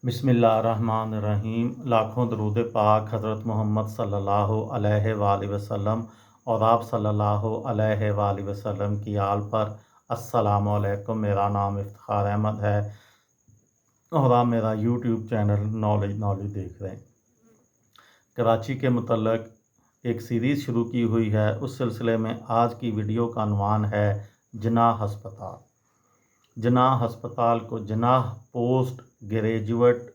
बिस्मिल्लाहिर्रहमानिर्रहीम। लाखों दरूद पाक हज़रत मोहम्मद सल्लल्लाहु अलैहि वसल्लम और आप सल्लल्लाहु अलैहि वसल्लम की आल पर। अस्सलामु अलैकुम। मेरा नाम इफ्तिखार अहमद है और आप मेरा यूट्यूब चैनल नॉलेज देख रहे हैं। कराची के मुतल्लक एक सीरीज़ शुरू की हुई है। उस सिलसिले में आज की वीडियो का अनवान है जनाह हस्पताल। जनाह हस्पताल को Jinnah post graduate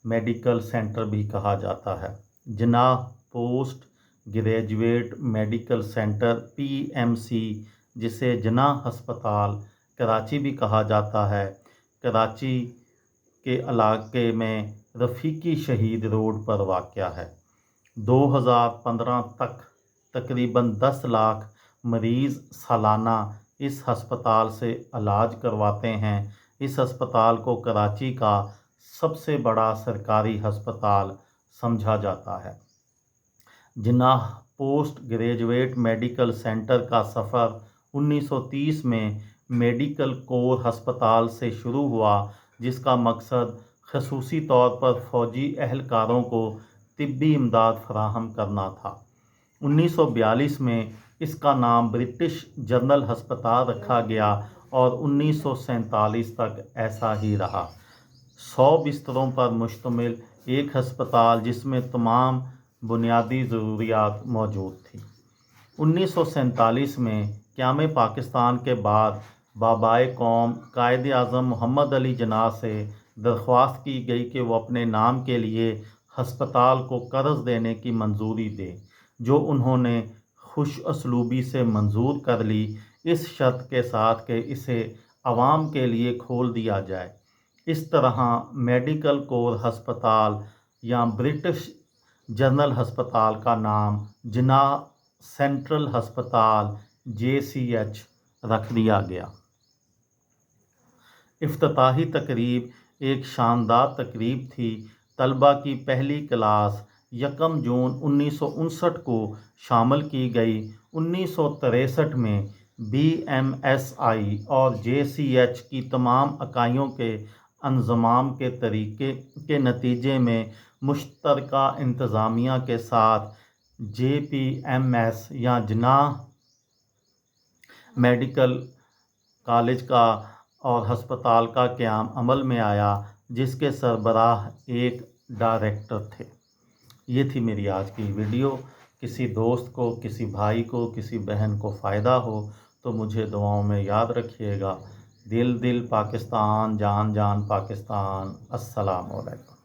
medical centre भी कहा जाता है। Jinnah post graduate medical centre PMC, जिसे जनाह हस्पताल कराची भी कहा जाता है, कराची के इलाके में रफ़ीकी शहीद रोड पर वाक़या है। 2015 तक तकरीबन 10 लाख मरीज़ सालाना इस हस्पताल से इलाज करवाते हैं। इस अस्पताल को कराची का सबसे बड़ा सरकारी अस्पताल समझा जाता है। Jinnah post graduate medical centre का सफ़र 1930 में मेडिकल कोर अस्पताल से शुरू हुआ, जिसका मकसद ख़ुसूसी तौर पर फ़ौजी एहलकारों को तिब्बी इमदाद फराहम करना था। 1942 में इसका नाम ब्रिटिश जनरल अस्पताल रखा गया और 1947 तक ऐसा ही रहा। 100 बिस्तरों पर मुश्तमिल एक अस्पताल जिसमें तमाम बुनियादी ज़रूरियात मौजूद थी। 1947 में क़याम पाकिस्तान के बाद बाबाए कौम कायद आज़म मोहम्मद अली जिन्ना से दरख्वास्त की गई कि वो अपने नाम के लिए हस्पताल को कर्ज़ देने की मंजूरी दे, जो उन्होंने खुश असलूबी से मंजूर कर ली, इस शर्त के साथ कि इसे आवाम के लिए खोल दिया जाए। इस तरह मेडिकल कोर हस्पताल या ब्रिटिश जनरल हस्पताल का नाम जनाह सेंट्रल हस्पताल JCH रख दिया गया। इफ्तिताही तकरीब एक शानदार तकरीब थी। तलबा की पहली क्लास 1 जून 1959 को शामिल की गई। 1963 में BMSI और JCH की तमाम इकाइयों के इंज़माम के तरीके के नतीजे में मुश्तरका इंतज़ामिया के साथ JPMS या जनाह मेडिकल कॉलेज का और हस्पताल का क़याम अमल में आया, जिसके सरबराह एक डायरेक्टर थे। ये थी मेरी आज की वीडियो। किसी दोस्त को, किसी भाई को, किसी बहन को फ़ायदा हो तो मुझे दुआओं में याद रखिएगा। दिल दिल पाकिस्तान, जान जान पाकिस्तान। अस्सलामु अलैकुम।